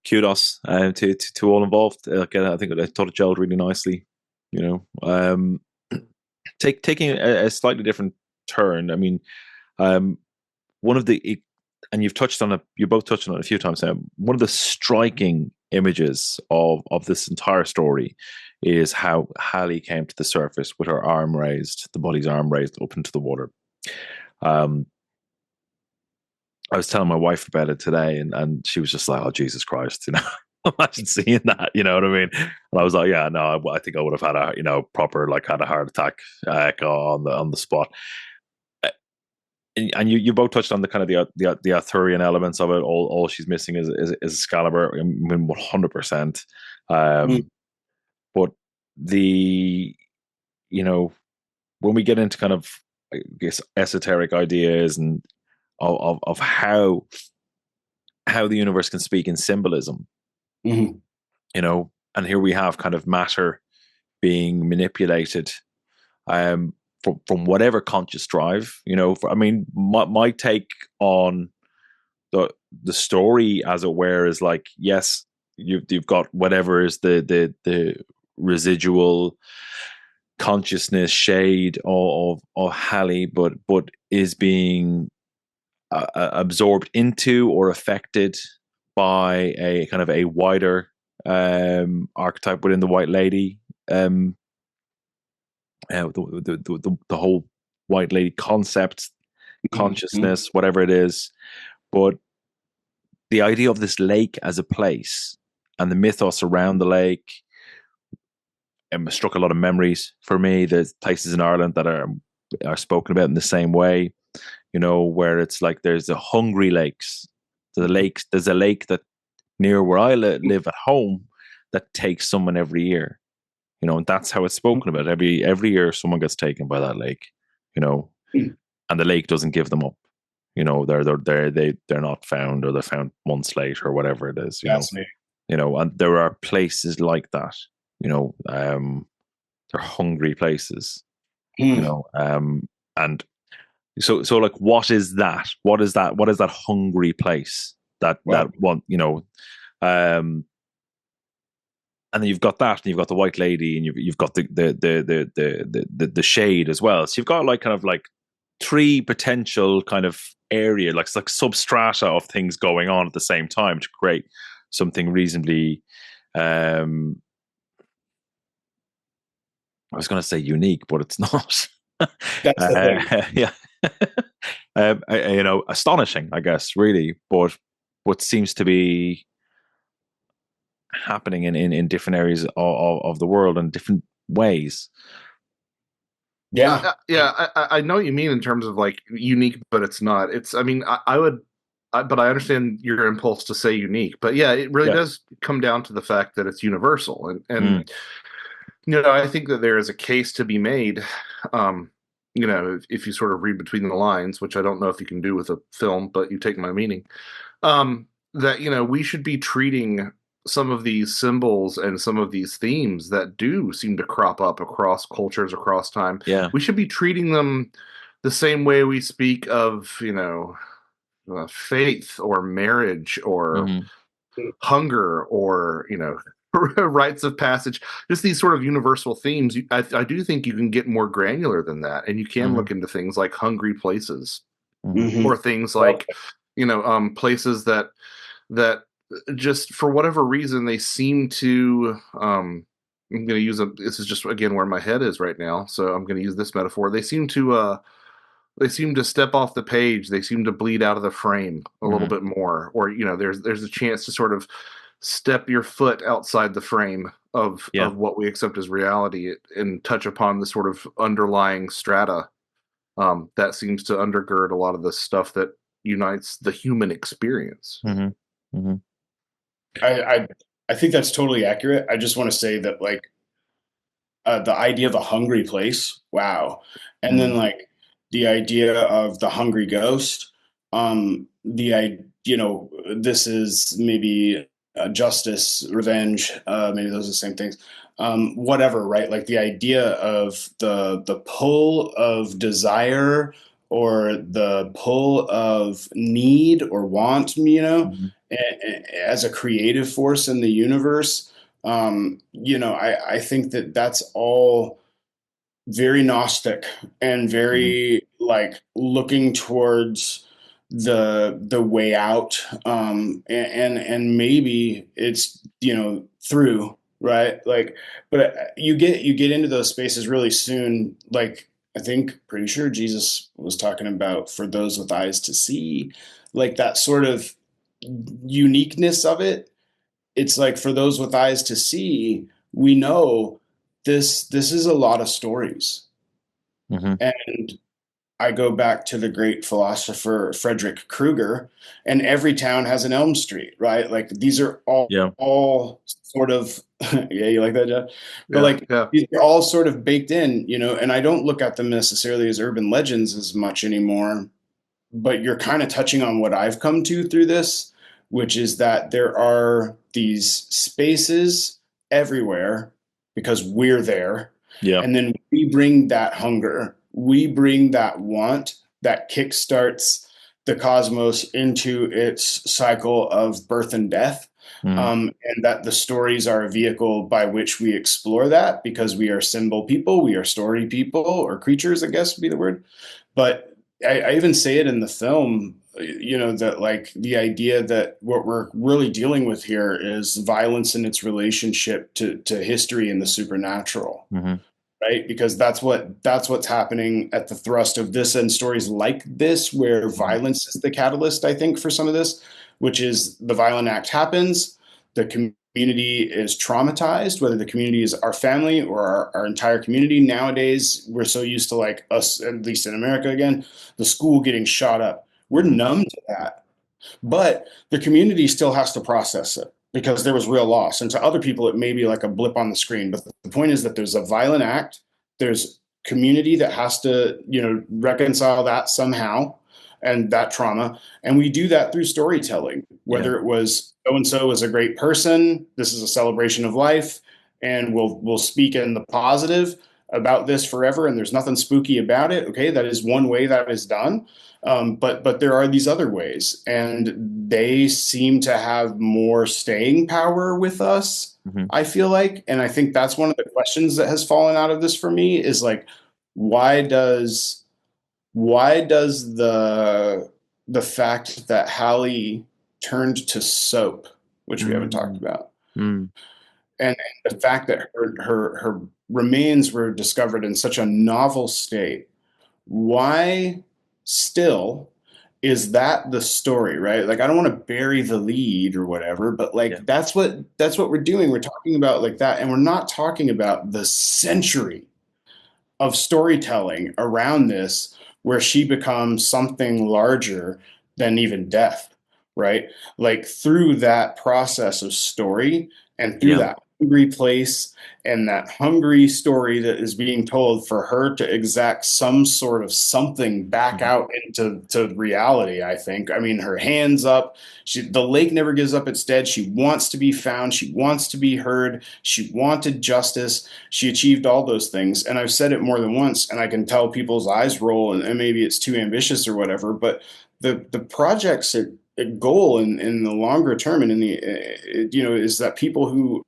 kudos to all involved. I think I thought it gelled really nicely. Taking a slightly different turn. I mean, one of the, and you both touched on it a few times now. One of the striking images of this entire story is how Hallie came to the surface with her arm raised, the body's arm raised up into the water. I was telling my wife about it today, and she was just like, "Oh, Jesus Christ, imagine seeing that." You know what I mean? And I was like, "Yeah, no, I think I would have had a proper had a heart attack on the spot." And you both touched on the kind of the Arthurian elements of it. All she's missing is Excalibur. I mean, 100%. But when we get into kind of, I guess, esoteric ideas and of how the universe can speak in symbolism, and here we have kind of matter being manipulated from whatever conscious drive. My take on the story, as it were, is like, yes, you've got whatever is the residual consciousness shade of Hallie, but is being absorbed into or affected by a kind of a wider archetype within the White Lady, the whole White Lady concept, consciousness, whatever it is. But the idea of this lake as a place and the mythos around the lake struck a lot of memories for me. There's places in Ireland that are spoken about in the same way, where it's like there's the hungry lakes. There's a lake that near where I live at home that takes someone every year, and that's how it's spoken about. Every year someone gets taken by that lake, and the lake doesn't give them up. They're not found, or they're found months later, or whatever it is. And there are places like that. They're hungry places. And so like, what is that? What is that hungry place? That one, and then you've got that, and you've got the white lady, and you've got the shade as well. So you've got like kind of like three potential kind of area, like substrata of things going on at the same time to create something reasonably. I was going to say unique, but it's not. Yeah, astonishing, I guess, really, but what seems to be happening in different areas of the world in different ways. Yeah, I know what you mean in terms of like unique, but it's not. But I understand your impulse to say unique. But yeah, it really does come down to the fact that it's universal, and I think that there is a case to be made. If you sort of read between the lines, which I don't know if you can do with a film, but you take my meaning, that we should be treating some of these symbols and some of these themes that do seem to crop up across cultures, across time. Yeah, we should be treating them the same way we speak of, faith or marriage or hunger or, rites of passage, just these sort of universal themes. I do think you can get more granular than that, and you can look into things like hungry places or things like, places that just for whatever reason they seem to. I'm going to use this is just again where my head is right now, so I'm going to use this metaphor. They seem to step off the page. They seem to bleed out of the frame a little bit more, or there's a chance to sort of step your foot outside the frame of what we accept as reality and touch upon the sort of underlying strata that seems to undergird a lot of the stuff that unites the human experience. I think that's totally accurate. I just want to say that like the idea of a hungry place, wow, and then like the idea of the hungry ghost, this is maybe justice, revenge, maybe those are the same things, whatever, right? Like the idea of the pull of desire or the pull of need or want, as a creative force in the universe. I think that that's all very Gnostic and very like looking towards the way out, and maybe it's through, right, like, but you get into those spaces really soon. Like I think pretty sure Jesus was talking about for those with eyes to see, like that sort of uniqueness of it. It's like for those with eyes to see, we know this is a lot of stories. And I go back to the great philosopher Frederick Krueger, and every town has an Elm Street, right? Like these are all sort of yeah, you like that, Jeff? But these are all sort of baked in, and I don't look at them necessarily as urban legends as much anymore. But you're kind of touching on what I've come to through this, which is that there are these spaces everywhere because we're there. Yeah. And then we bring that hunger, we bring that want that kickstarts the cosmos into its cycle of birth and death. And that the stories are a vehicle by which we explore that, because we are symbol people, we are story people, or creatures, I guess would be the word. But I even say it in the film, that like the idea that what we're really dealing with here is violence in its relationship to history and the supernatural, right? Because that's what's happening at the thrust of this and stories like this, where violence is the catalyst, I think, for some of this. which is the violent act happens, the community is traumatized, whether the community is our family or our entire community. Nowadays, we're so used to, like, us, at least in America again, the school getting shot up. We're numb to that. But the community still has to process it because there was real loss. And to other people, it may be like a blip on the screen. But the point is that there's a violent act. There's community that has to, reconcile that somehow, and that trauma. And we do that through storytelling, whether it was so-and-so is a great person, this is a celebration of life, and we'll speak in the positive about this forever, and there's nothing spooky about it. Okay, that is one way that is done. But there are these other ways, and they seem to have more staying power with us, I feel like. And I think that's one of the questions that has fallen out of this for me is, like, why does the fact that Hallie turned to soap, which we haven't talked about, and the fact that her remains were discovered in such a novel state, why still is that the story, right? Like, I don't want to bury the lead or whatever, but, like, that's what we're doing. We're talking about, like, that, and we're not talking about the century of storytelling around this where she becomes something larger than even death, right? Like, through that process of story and through that hungry place and that hungry story that is being told, for her to exact some sort of something back out into reality, I think. I mean, her hands up. The lake never gives up its dead. She wants to be found. She wants to be heard. She wanted justice. She achieved all those things. And I've said it more than once, and I can tell people's eyes roll, and maybe it's too ambitious or whatever, but the project's goal in the longer term and in the, is that people who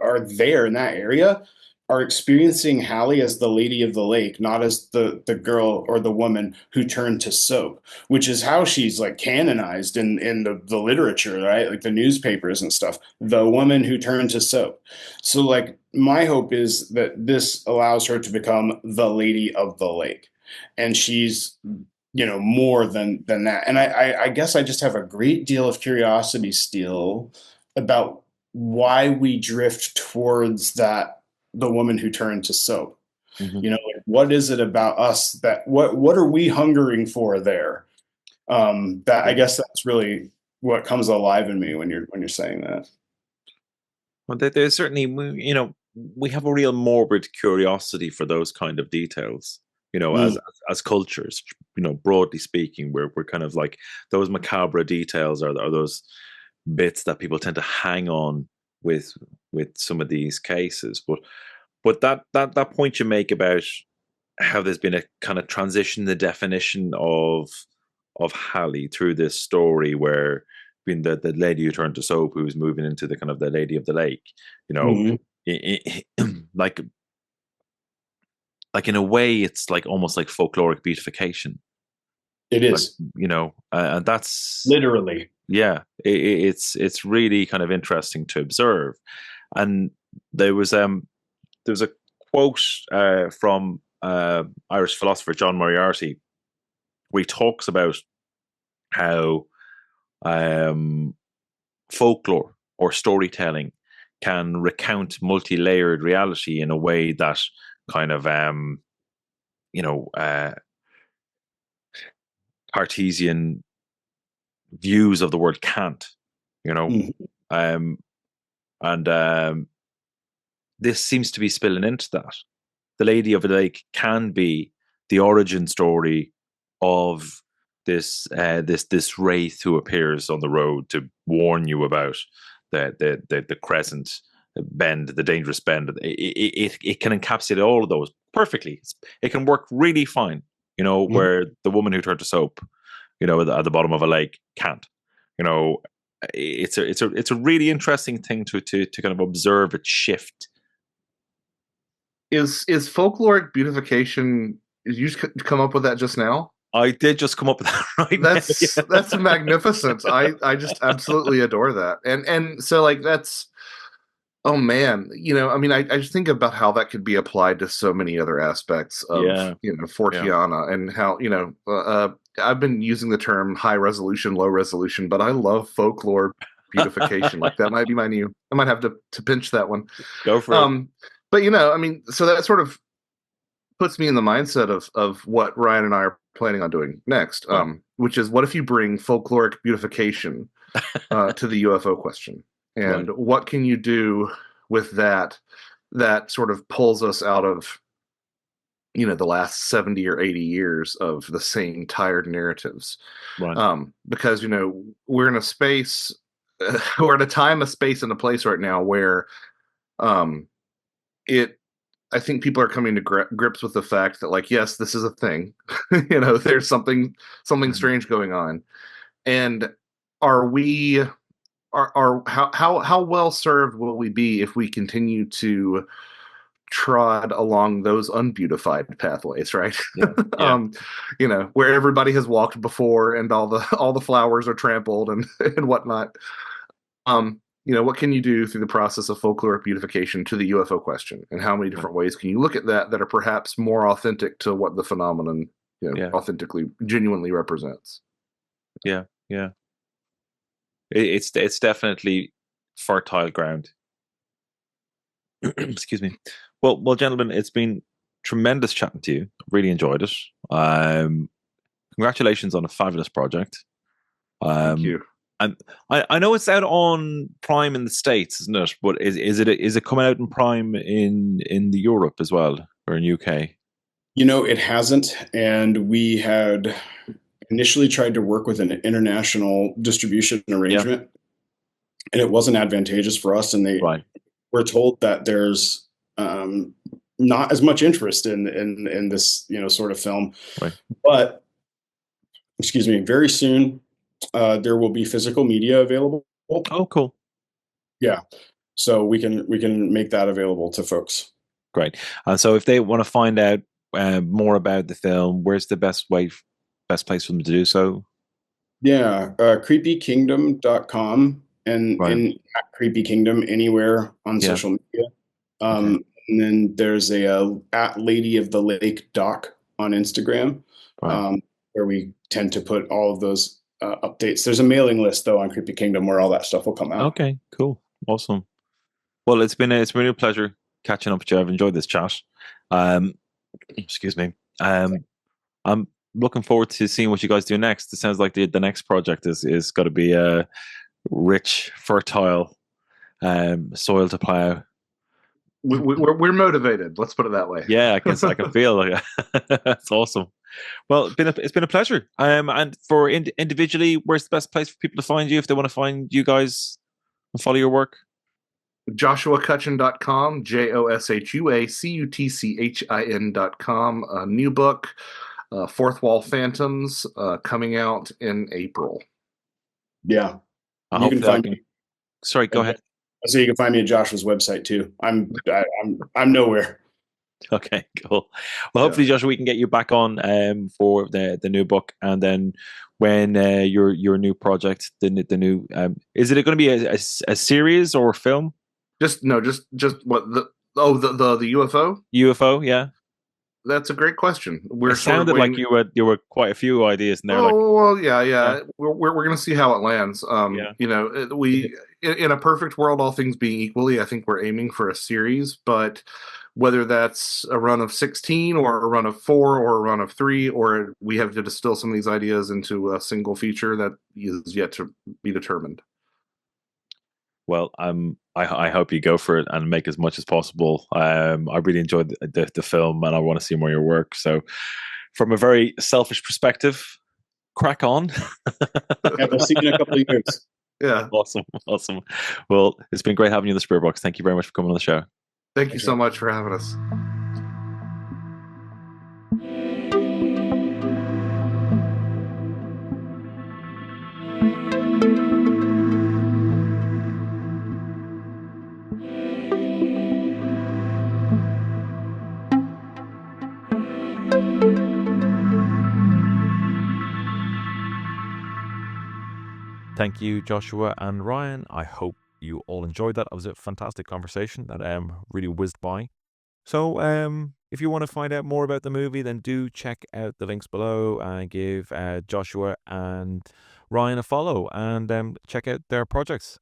are there in that area are experiencing Hallie as the lady of the lake, not as the girl or the woman who turned to soap, which is how she's, like, canonized in the literature, right? Like the newspapers and stuff, the woman who turned to soap. So, like, my hope is that this allows her to become the lady of the lake, and she's, more than that. And I guess I just have a great deal of curiosity still about why we drift towards that, the woman who turned to soap. Like, what is it about us that what are we hungering for there? That, I guess that's really what comes alive in me when you're saying that. Well, there's certainly, we have a real morbid curiosity for those kind of details. As cultures, broadly speaking, we're kind of like those macabre details are those bits that people tend to hang on with some of these cases. But that point you make about how there's been a kind of transition in the definition of Hallie through this story, where being the lady who turned to soap, who was moving into the kind of the lady of the lake, like in a way, it's like almost like folkloric beatification. It is, and that's literally, it's really kind of interesting to observe. And there was a quote from Irish philosopher John Moriarty, where he talks about how folklore or storytelling can recount multi-layered reality in a way that kind of Cartesian views of the world can't, and this seems to be spilling into that. The Lady of the Lake can be the origin story of this wraith who appears on the road to warn you about the crescent bend, the dangerous bend. It can encapsulate all of those perfectly. It can work really fine, where the woman who turned to soap, at the bottom of a lake can't. It's a really interesting thing to kind of observe it shift. Is folkloric beautification? Did you just come up with that just now? I did just come up with that right now. That's magnificent. I just absolutely adore that. And so, like, that's Oh man, I mean, I just think about how that could be applied to so many other aspects of, Yeah. Forteana, and how, I've been using the term high resolution, low resolution, but I love folklore beautification. Like that might be I might have to pinch that one. Go for it. But I mean, so that sort of puts me in the mindset of what Ryan and I are planning on doing next, which is, what if you bring folkloric beautification to the UFO question? And what can you do with that sort of pulls us out of, the last 70 or 80 years of the same tired narratives? Right. Because, we're in a space, we're at a time, a space, and a place right now where I think people are coming to grips with the fact that, like, yes, this is a thing. There's something strange going on. And are we how well served will we be if we continue to trod along those unbeautified pathways, right? Where everybody has walked before, and all the flowers are trampled and whatnot. What can you do through the process of folkloric beautification to the UFO question, and how many different ways can you look at that are perhaps more authentic to what the phenomenon, authentically, genuinely represents? Yeah. It's definitely fertile ground. Excuse me. Well, gentlemen, it's been tremendous chatting to you. Really enjoyed it. Congratulations on a fabulous project. Thank you. And I know it's out on Prime in the States, isn't it? But is it coming out in Prime in the Europe as well, or in UK? It hasn't, and we had initially tried to work with an international distribution arrangement, and it wasn't advantageous for us. And they were told that there's not as much interest in this sort of film. Right. But excuse me, very soon there will be physical media available. Oh, cool. Yeah, so we can make that available to folks. Great. So if they want to find out more about the film, where's the best place for them to do so? Yeah, creepykingdom.com and at Creepy Kingdom anywhere on social media. And then there's a at Lady of the Lake doc on Instagram, where we tend to put all of those updates. There's a mailing list though on Creepy Kingdom where all that stuff will come out. Okay, cool, awesome. Well, it's been a pleasure catching up with you. I've enjoyed this chat. Excuse me. I'm looking forward to seeing what you guys do next. It sounds like the next project is got to be a rich, fertile soil to plow. We're motivated. Let's put it that way. Yeah, I guess I can feel like that's awesome. Well, it's been a pleasure. And for individually, where's the best place for people to find you if they want to find you guys and follow your work? JoshuaCutchin.com, JOSHUACUTCHIN.com. A new book, Fourth Wall Phantoms, coming out in April. Yeah. You can find me. Sorry, go ahead. So you can find me at Joshua's website too. I'm nowhere. Okay, cool. Well, hopefully, Joshua, we can get you back on for the new book, and then when your new project, the new is it going to be a series or a film? Just what the UFO? UFO, yeah. That's a great question. It sounded like you were quite a few ideas in there. Yeah. We're going to see how it lands. We in a perfect world, all things being equally, I think we're aiming for a series. But whether that's a run of 16 or a run of 4 or a run of 3, or we have to distill some of these ideas into a single feature, that is yet to be determined. Well, I hope you go for it and make as much as possible. I really enjoyed the film, and I want to see more of your work. So, from a very selfish perspective, crack on. Yeah, we'll see you in a couple of years. Yeah. Awesome. Well, it's been great having you in the Spirit Box. Thank you very much for coming on the show. Thank you so much for having us. Thank you, Joshua and Ryan. I hope you all enjoyed that. It was a fantastic conversation that really whizzed by. So if you want to find out more about the movie, then do check out the links below and give Joshua and Ryan a follow, and check out their projects.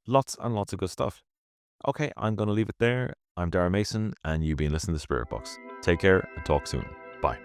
Lots and lots of good stuff. Okay, I'm going to leave it there. I'm Dara Mason, and you've been listening to Spirit Box. Take care and talk soon. Bye.